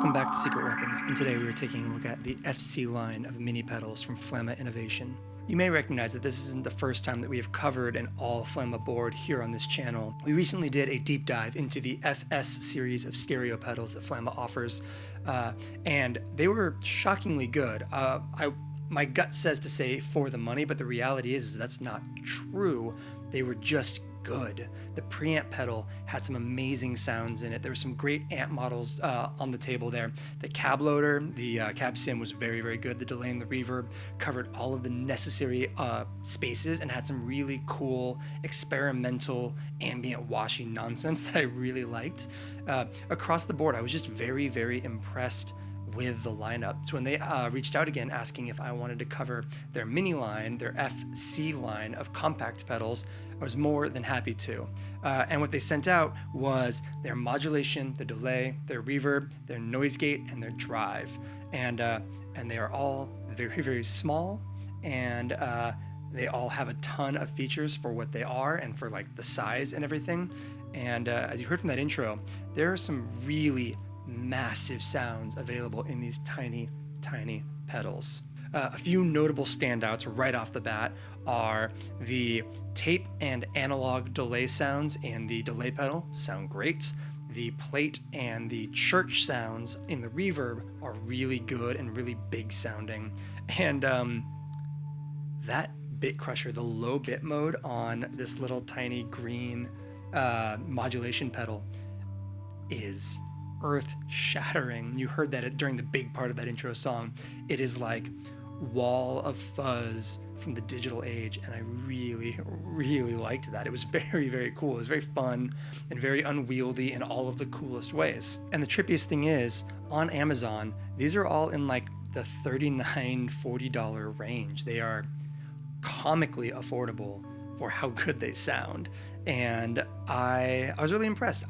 Welcome back to Secret Weapons, and today we are taking a look at the FC line of mini pedals from FLAMMA Innovation. You may recognize that this isn't the first time that we have covered an all FLAMMA board here on this channel. We recently did a deep dive into the FS series of stereo pedals that FLAMMA offers, and they were shockingly good. My gut says to say for the money, but the reality is that's not true. They were just good. The preamp pedal had some amazing sounds in it. There were some great amp models on the table there. The cab loader, the cab sim was very, very good. The delay and the reverb covered all of the necessary spaces and had some really cool experimental ambient washy nonsense that I really liked. Across the board, I was just very, very impressed with the lineup. So when they reached out again asking if I wanted to cover their mini line, their FC line of compact pedals, I was more than happy to. And what they sent out was their modulation, their delay, their reverb, their noise gate, and their drive. And they are all very, very small, and they all have a ton of features for what they are and for like the size and everything. And as you heard from that intro, there are some really massive sounds available in these tiny, tiny pedals. A few notable standouts right off the bat are the tape and analog delay sounds in the delay pedal sound great. The plate and the church sounds in the reverb are really good and really big sounding. And that bit crusher, the low bit mode on this little tiny green modulation pedal is earth-shattering. You heard that during the big part of that intro song. It is like wall of fuzz from the digital age, and I really, really liked that. It was very, very cool. It was very fun and very unwieldy in all of the coolest ways. And the trippiest thing is, on Amazon, these are all in like the $39, $40 range. They are comically affordable for how good they sound, and I was really impressed.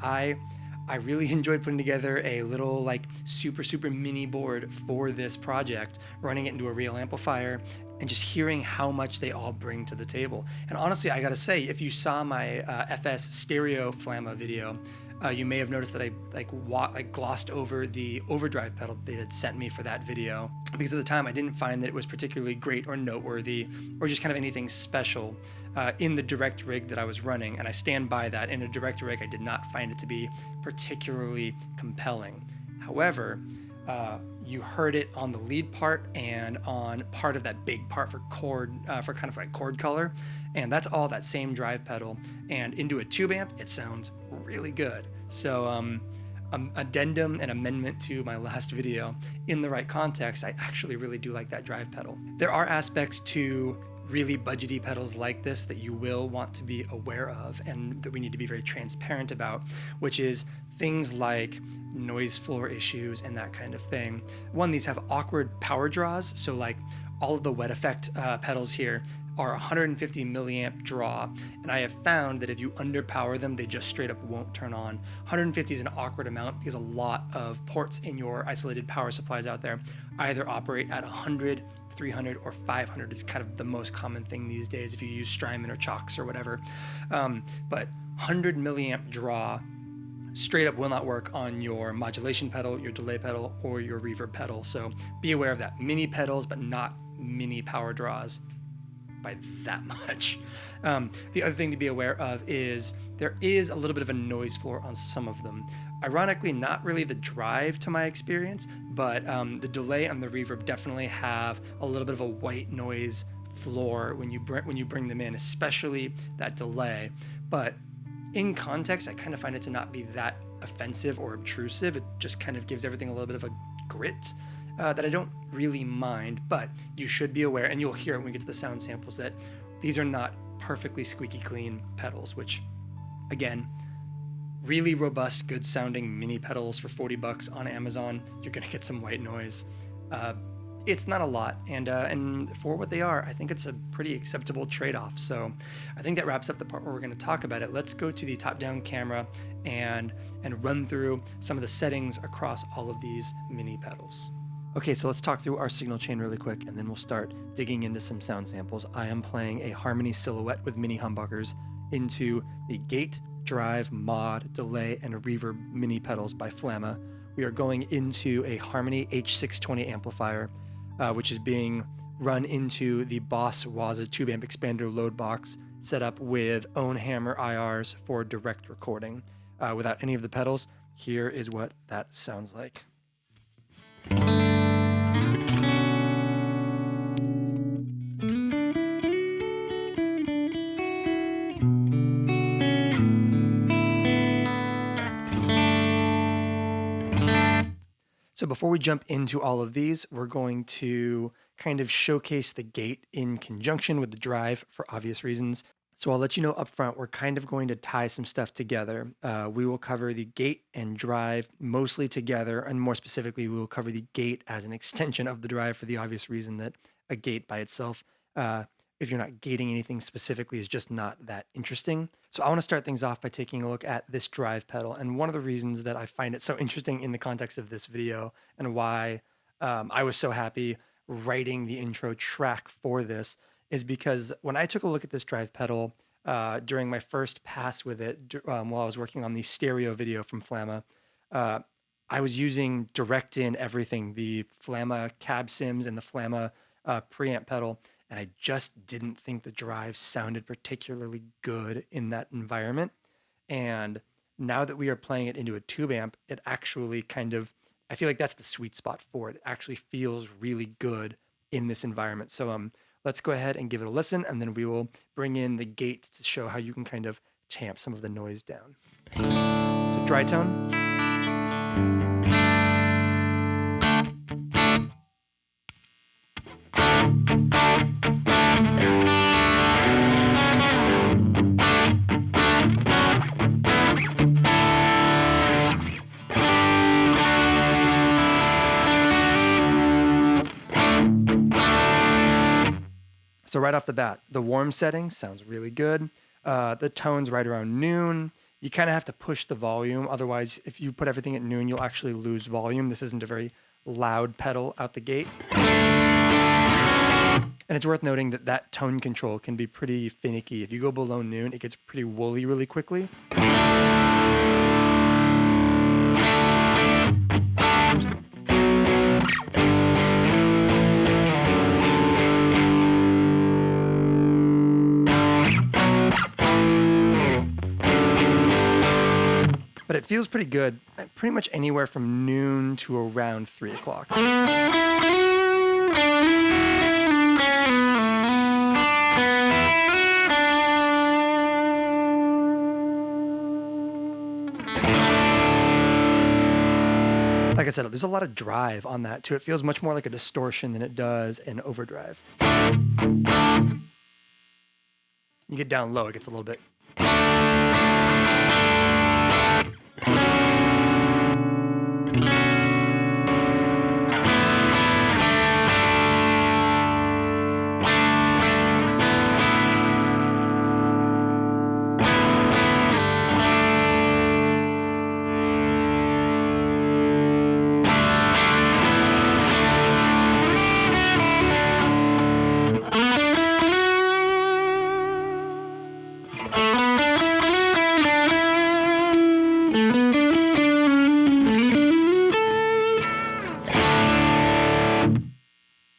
I really enjoyed putting together a little like super mini board for this project, running it into a real amplifier and just hearing how much they all bring to the table. And honestly, I gotta say, if you saw my FS stereo FLAMMA video, you may have noticed that I glossed over the overdrive pedal they had sent me for that video, because at the time I didn't find that it was particularly great or noteworthy or just kind of anything special in the direct rig that I was running, and I stand by that. In a direct rig, I did not find it to be particularly compelling. However, you heard it on the lead part and on part of that big part for chord, for kind of like chord color, and that's all that same drive pedal. And into a tube amp, it sounds really good. So addendum and amendment to my last video, in the right context, I actually really do like that drive pedal. There are aspects to really budgety pedals like this that you will want to be aware of and that we need to be very transparent about, which is things like noise floor issues and that kind of thing. One, these have awkward power draws, so like all of the wet effect pedals here are 150 milliamp draw, and I have found that if you underpower them, they just straight up won't turn on. 150 is an awkward amount because a lot of ports in your isolated power supplies out there either operate at 100, 300, or 500 is kind of the most common thing these days if you use Strymon or Chox or whatever. But 100 milliamp draw straight up will not work on your modulation pedal, your delay pedal, or your reverb pedal. So be aware of that. Mini pedals, but not mini power draws by that much. The other thing to be aware of is there is a little bit of a noise floor on some of them. Ironically, not really the drive to my experience, but the delay and the reverb definitely have a little bit of a white noise floor when you bring them in, especially that delay. But in context, I kind of find it to not be that offensive or obtrusive. It just kind of gives everything a little bit of a grit that I don't really mind, but you should be aware, and you'll hear it when we get to the sound samples, that these are not perfectly squeaky clean pedals, which, again, really robust, good sounding mini pedals for $40 on Amazon. You're gonna get some white noise. It's not a lot, and for what they are, I think it's a pretty acceptable trade-off. So I think that wraps up the part where we're gonna talk about it. Let's go to the top-down camera and run through some of the settings across all of these mini pedals. Okay, so let's talk through our signal chain really quick, and then we'll start digging into some sound samples. I am playing a Harmony Silhouette with mini humbuckers into the gate, drive, mod, delay, and reverb mini pedals by FLAMMA, we are going into a Harmony H620 amplifier, which is being run into the Boss WAZA tube amp expander load box, set up with own hammer IRs for direct recording. Without any of the pedals, here is what that sounds like. So before we jump into all of these, we're going to kind of showcase the gate in conjunction with the drive for obvious reasons. So I'll let you know up front, we're kind of going to tie some stuff together. We will cover the gate and drive mostly together, and more specifically, we will cover the gate as an extension of the drive for the obvious reason that a gate by itself, if you're not gating anything specifically, is just not that interesting. So I want to start things off by taking a look at this drive pedal. And one of the reasons that I find it so interesting in the context of this video and why I was so happy writing the intro track for this is because when I took a look at this drive pedal during my first pass with it while I was working on the stereo video from FLAMMA, I was using direct in everything, the FLAMMA cab sims and the FLAMMA preamp pedal, and I just didn't think the drive sounded particularly good in that environment. And now that we are playing it into a tube amp, it actually kind of, I feel like that's the sweet spot for it. It actually feels really good in this environment. So let's go ahead and give it a listen, and then we will bring in the gate to show how you can kind of tamp some of the noise down. So dry tone. So right off the bat, the warm setting sounds really good. The tone's right around noon. You kind of have to push the volume. Otherwise, if you put everything at noon, you'll actually lose volume. This isn't a very loud pedal out the gate. And it's worth noting that that tone control can be pretty finicky. If you go below noon, it gets pretty woolly really quickly. But it feels pretty good, pretty much anywhere from noon to around 3 o'clock. Like I said, there's a lot of drive on that too. It feels much more like a distortion than it does an overdrive. You get down low, it gets a little bit.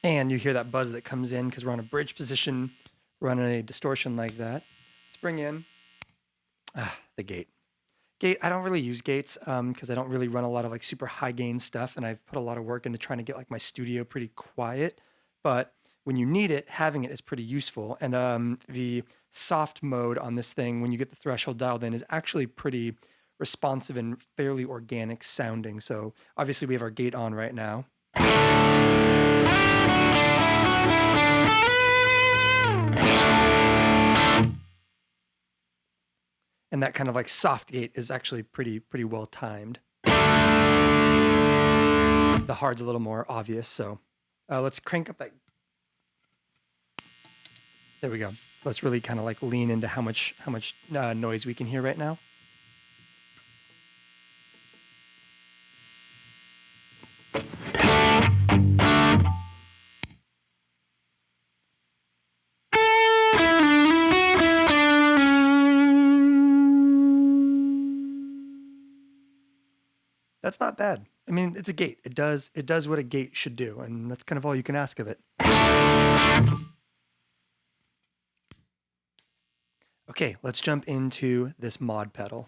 And you hear that buzz that comes in because we're on a bridge position, running a distortion like that. Let's bring in the gate. Gate, I don't really use gates because I don't really run a lot of like super high gain stuff, and I've put a lot of work into trying to get like my studio pretty quiet. But when you need it, having it is pretty useful. And the soft mode on this thing, when you get the threshold dialed in, is actually pretty responsive and fairly organic sounding. So obviously we have our gate on right now. And that kind of like soft gate is actually pretty well timed. The hard's a little more obvious, so let's crank up that. There we go. Let's really kind of like lean into how much noise we can hear right now. That's not bad. I mean, it's a gate. It does what a gate should do, and that's kind of all you can ask of it. Okay, let's jump into this mod pedal.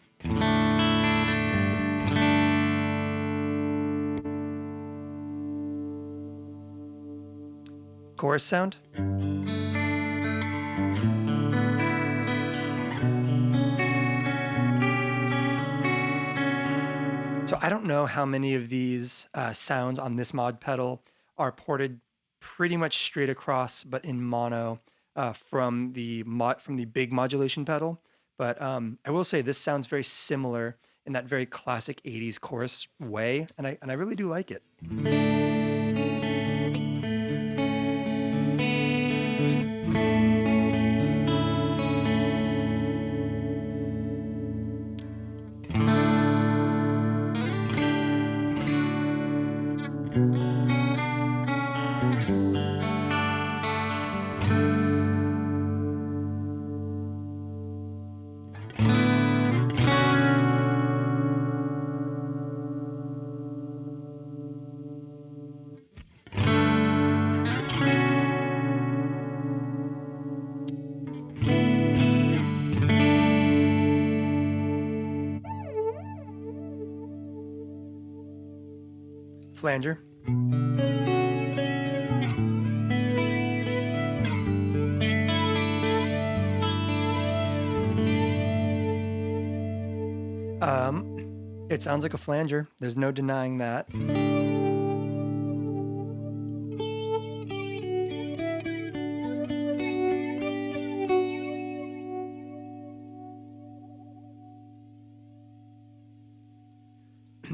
Chorus sound. So I don't know how many of these sounds on this mod pedal are ported pretty much straight across, but in mono from the big modulation pedal. But I will say this sounds very similar in that very classic 80s chorus way, and I really do like it. Flanger. It sounds like a flanger. There's no denying that.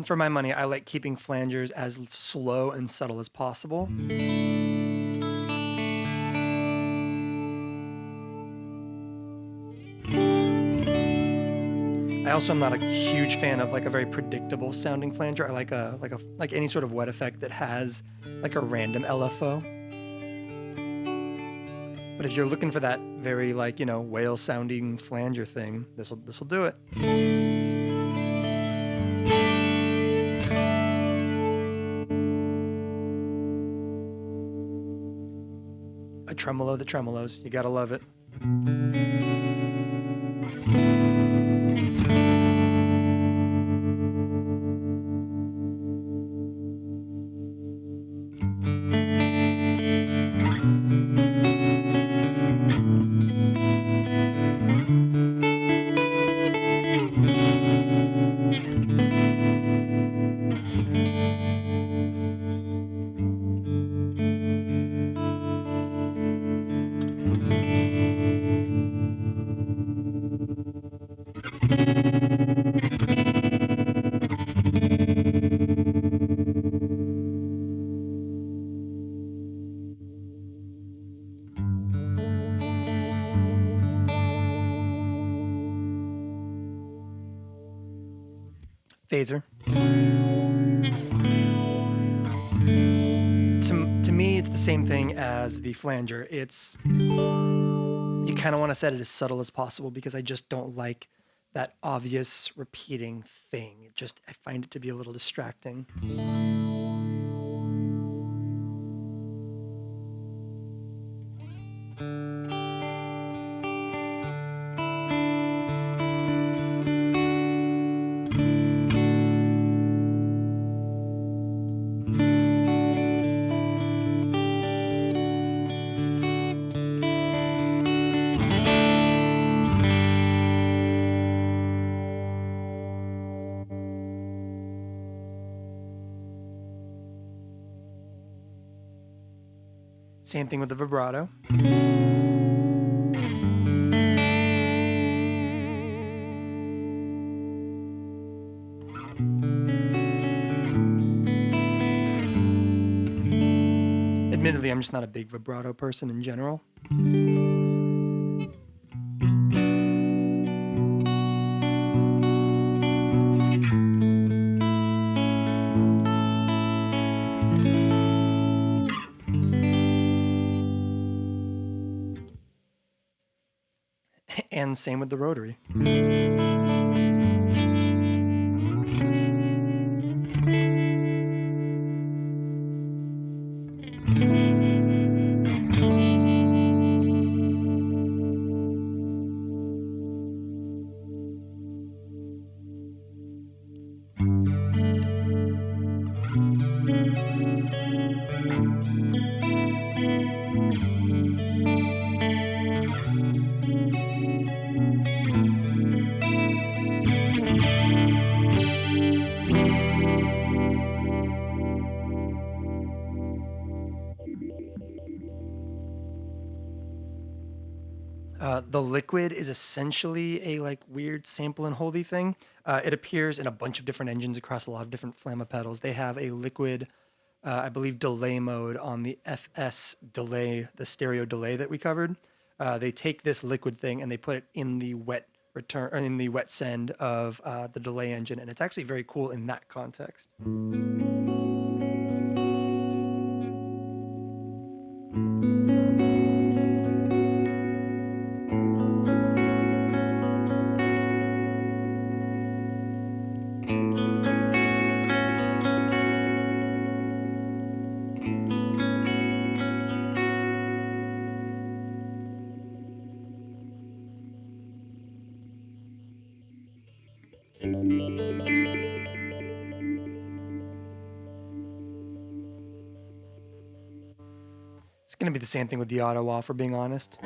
For my money, I like keeping flangers as slow and subtle as possible. I also am not a huge fan of like a very predictable sounding flanger. I like any sort of wet effect that has like a random LFO. But if you're looking for that very like, you know, whale sounding flanger thing, this'll do it. A tremolo that tremolos, you gotta love it. Phaser. To me, it's the same thing as the flanger. It's, you kind of want to set it as subtle as possible because I just don't like that obvious repeating thing. I find it to be a little distracting. Same thing with the vibrato. Admittedly, I'm just not a big vibrato person in general. And same with the rotary. The liquid is essentially a like weird sample and holdy thing. It appears in a bunch of different engines across a lot of different FLAMMA pedals. They have a liquid, I believe, delay mode on the FS delay, the stereo delay that we covered. They take this liquid thing and they put it in the wet return or in the wet send of the delay engine, and it's actually very cool in that context. It's going to be the same thing with the auto wah, for being honest.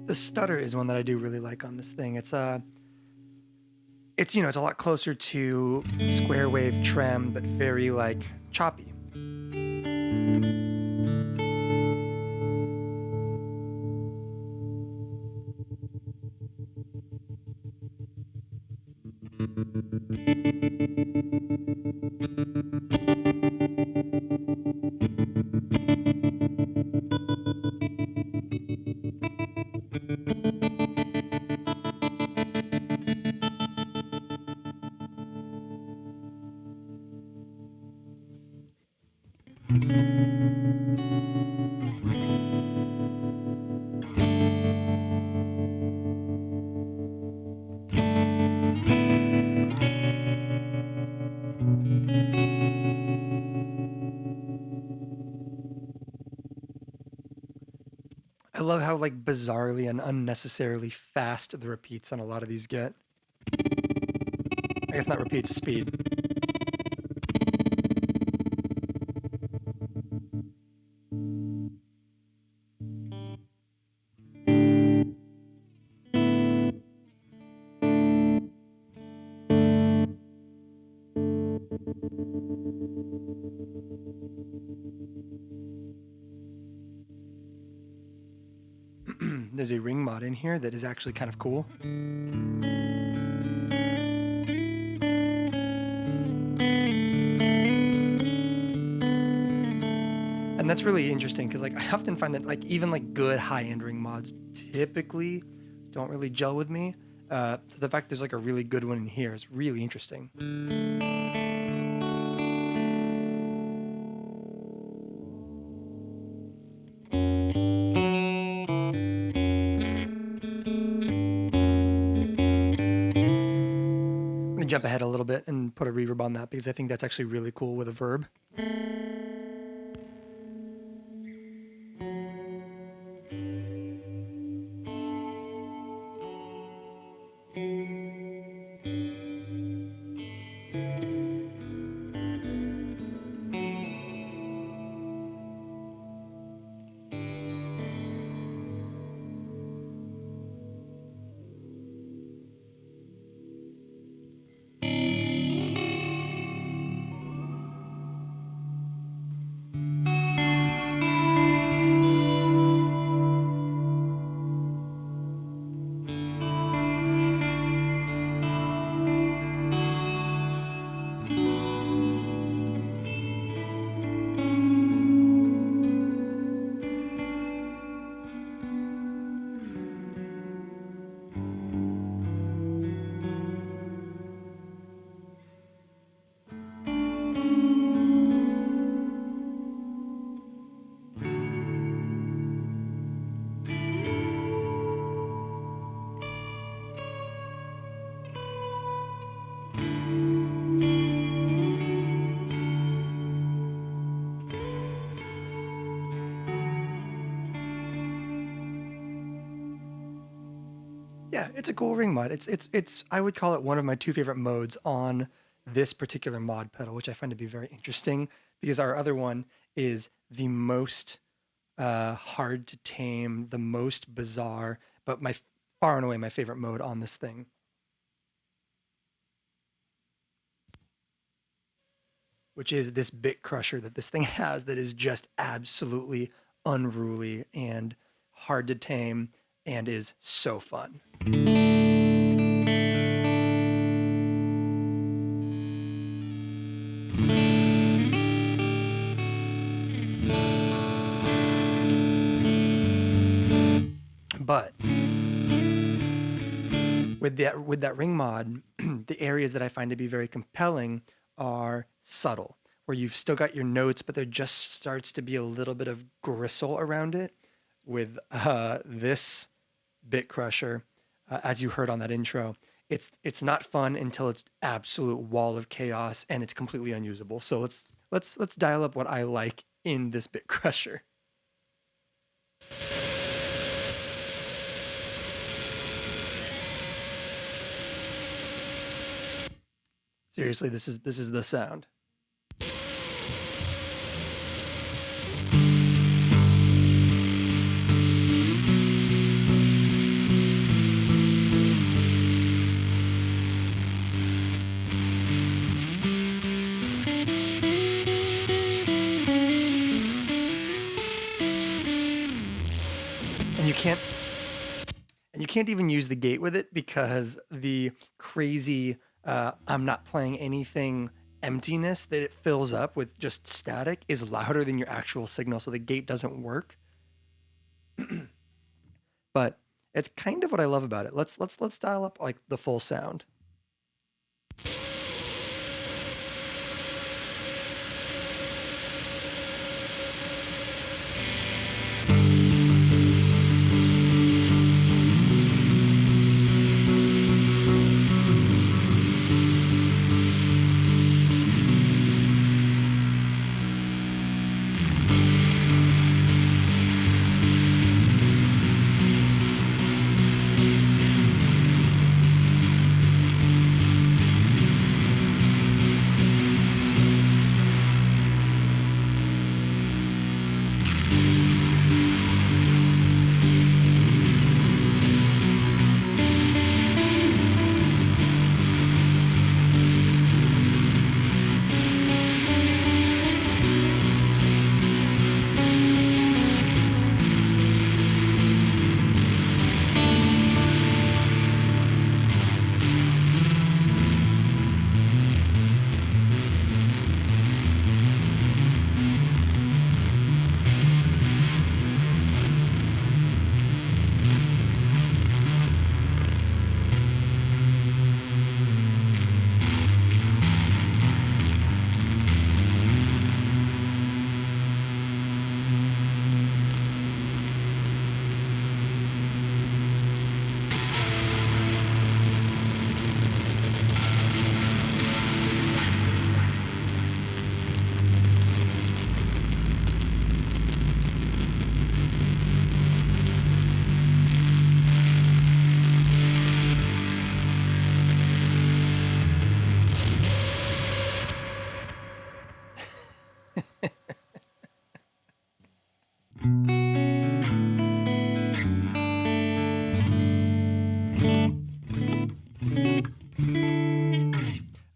The stutter is one that I do really like on this thing. It's it's a lot closer to square wave trem, but very like choppy. I love how like bizarrely and unnecessarily fast the repeats on a lot of these get. I guess not repeats, speed. There's a ring mod in here that is actually kind of cool. And that's really interesting because like I often find that like even like good high-end ring mods typically don't really gel with me. So the fact there's like a really good one in here is really interesting. I'm gonna jump ahead a little bit and put a reverb on that because I think that's actually really cool with a verb. Yeah, it's a cool ring mod. It's I would call it one of my two favorite modes on this particular mod pedal, which I find to be very interesting because our other one is the most hard to tame, the most bizarre, but my far and away my favorite mode on this thing. Which is this bit crusher that this thing has that is just absolutely unruly and hard to tame and is so fun. But with that ring mod, the areas that I find to be very compelling are subtle, where you've still got your notes, but there just starts to be a little bit of gristle around it. With this bit crusher, as you heard on that intro, it's not fun until it's absolute wall of chaos and it's completely unusable. So let's dial up what I like in this bit crusher. Seriously, this is the sound. And you can't even use the gate with it because the crazy I'm not playing anything emptiness that it fills up with just static is louder than your actual signal, so the gate doesn't work. But it's kind of what I love about it. Let's dial up like the full sound.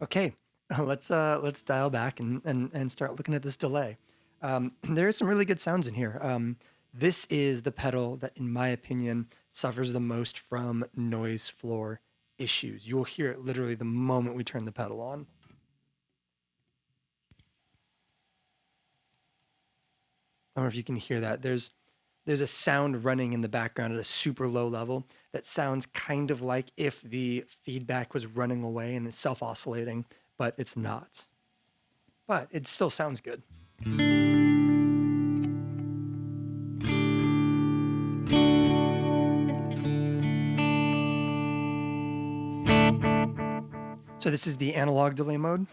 Okay, let's dial back and start looking at this delay. There is some really good sounds in here. This is the pedal that, in my opinion, suffers the most from noise floor issues. You will hear it literally the moment we turn the pedal on. I don't know if you can hear that. There's a sound running in the background at a super low level that sounds kind of like if the feedback was running away and it's self-oscillating, but it's not. But it still sounds good. So this is the analog delay mode.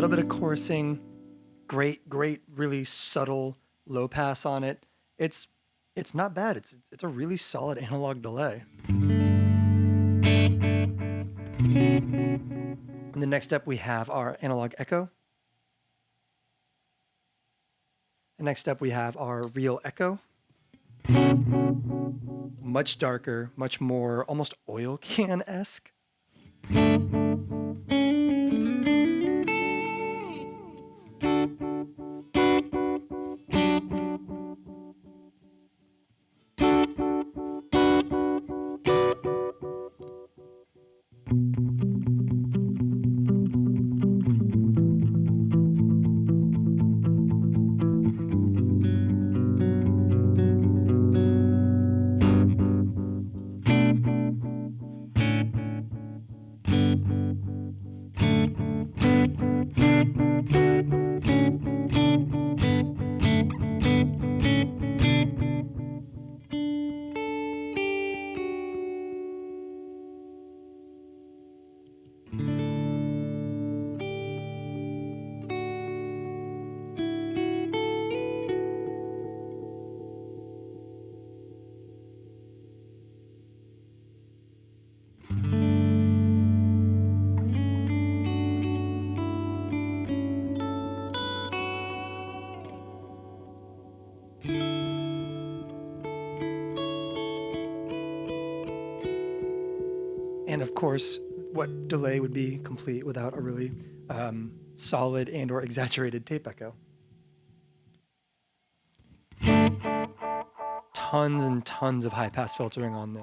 little bit of chorusing, great, really subtle low pass on it. It's not bad. It's a really solid analog delay. And then next up we have our analog echo. And next up we have our real echo. Much darker, much more almost oil can-esque. And of course, what delay would be complete without a really solid and or exaggerated tape echo? Tons and tons of high pass filtering on this.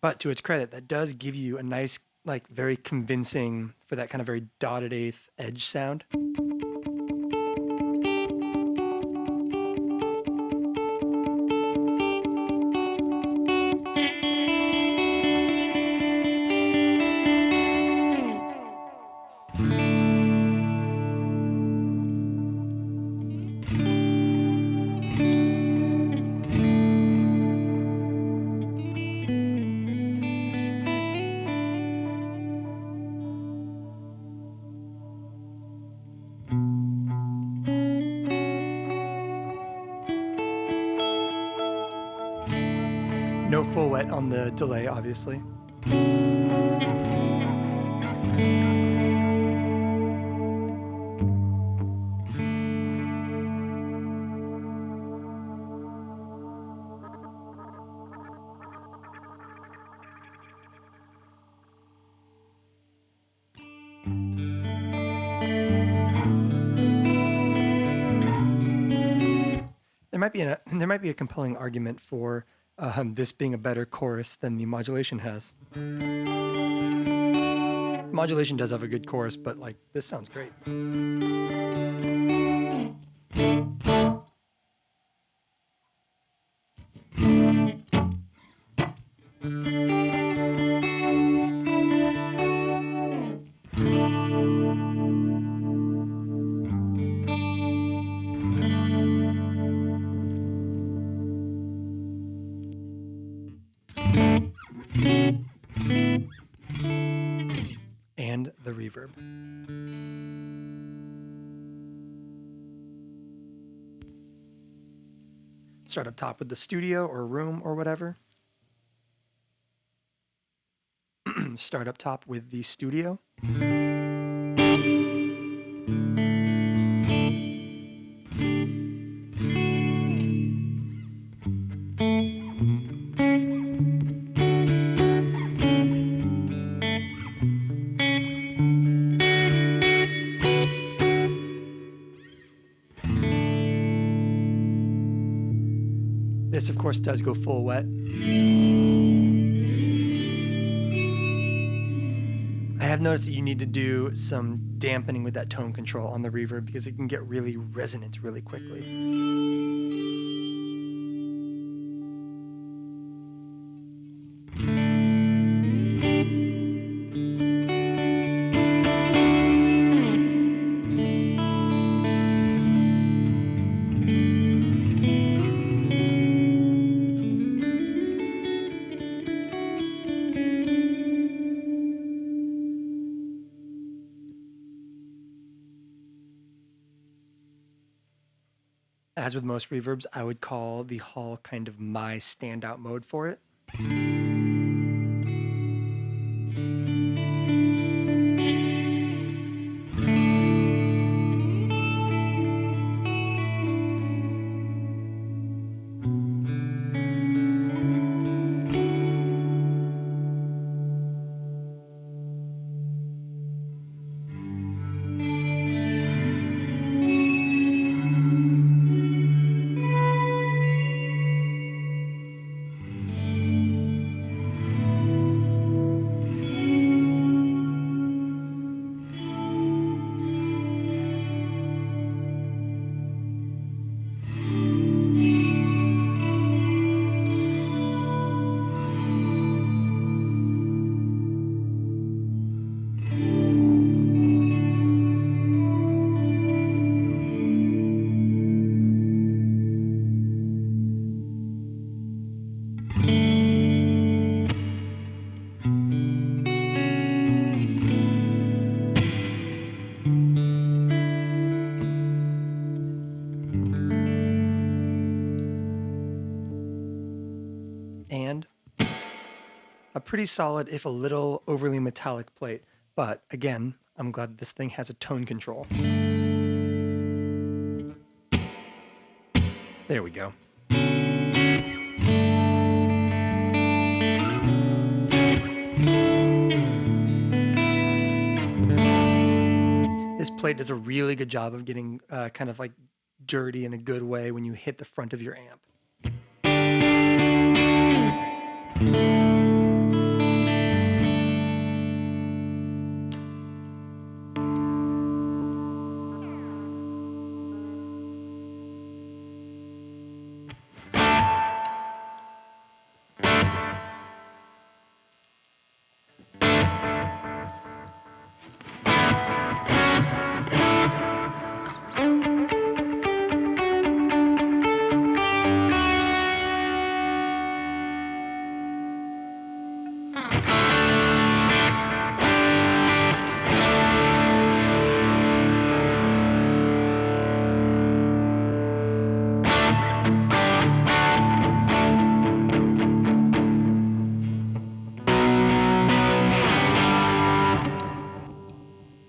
But to its credit, that does give you a nice, like very convincing, for that kind of very dotted eighth edge sound. No full wet on the delay, obviously. There might be a compelling argument for this being a better chorus than the modulation has. Modulation does have a good chorus, but like this sounds great. And the reverb. Start up top with the studio or room or whatever. Start up top with the studio. This, of course, does go full wet. I have noticed that you need to do some dampening with that tone control on the reverb because it can get really resonant really quickly. As with most reverbs, I would call the hall kind of my standout mode for it. And a pretty solid, if a little overly metallic plate. But again, I'm glad this thing has a tone control. There we go. This plate does a really good job of getting kind of like dirty in a good way when you hit the front of your amp.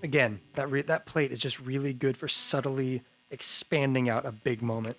Again, that plate is just really good for subtly expanding out a big moment.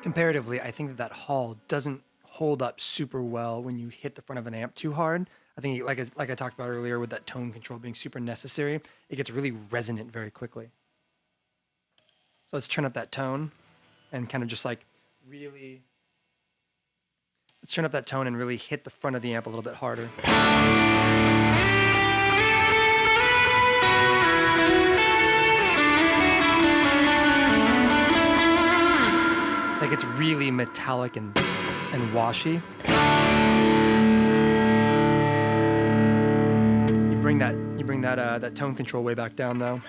Comparatively, I think that hall doesn't hold up super well when you hit the front of an amp too hard. I think, like I talked about earlier, with that tone control being super necessary, it gets really resonant very quickly. So let's turn up that tone and kind of just like really... Let's turn up that tone and really hit the front of the amp a little bit harder. Like it's really metallic and washy. You bring that tone control way back down though.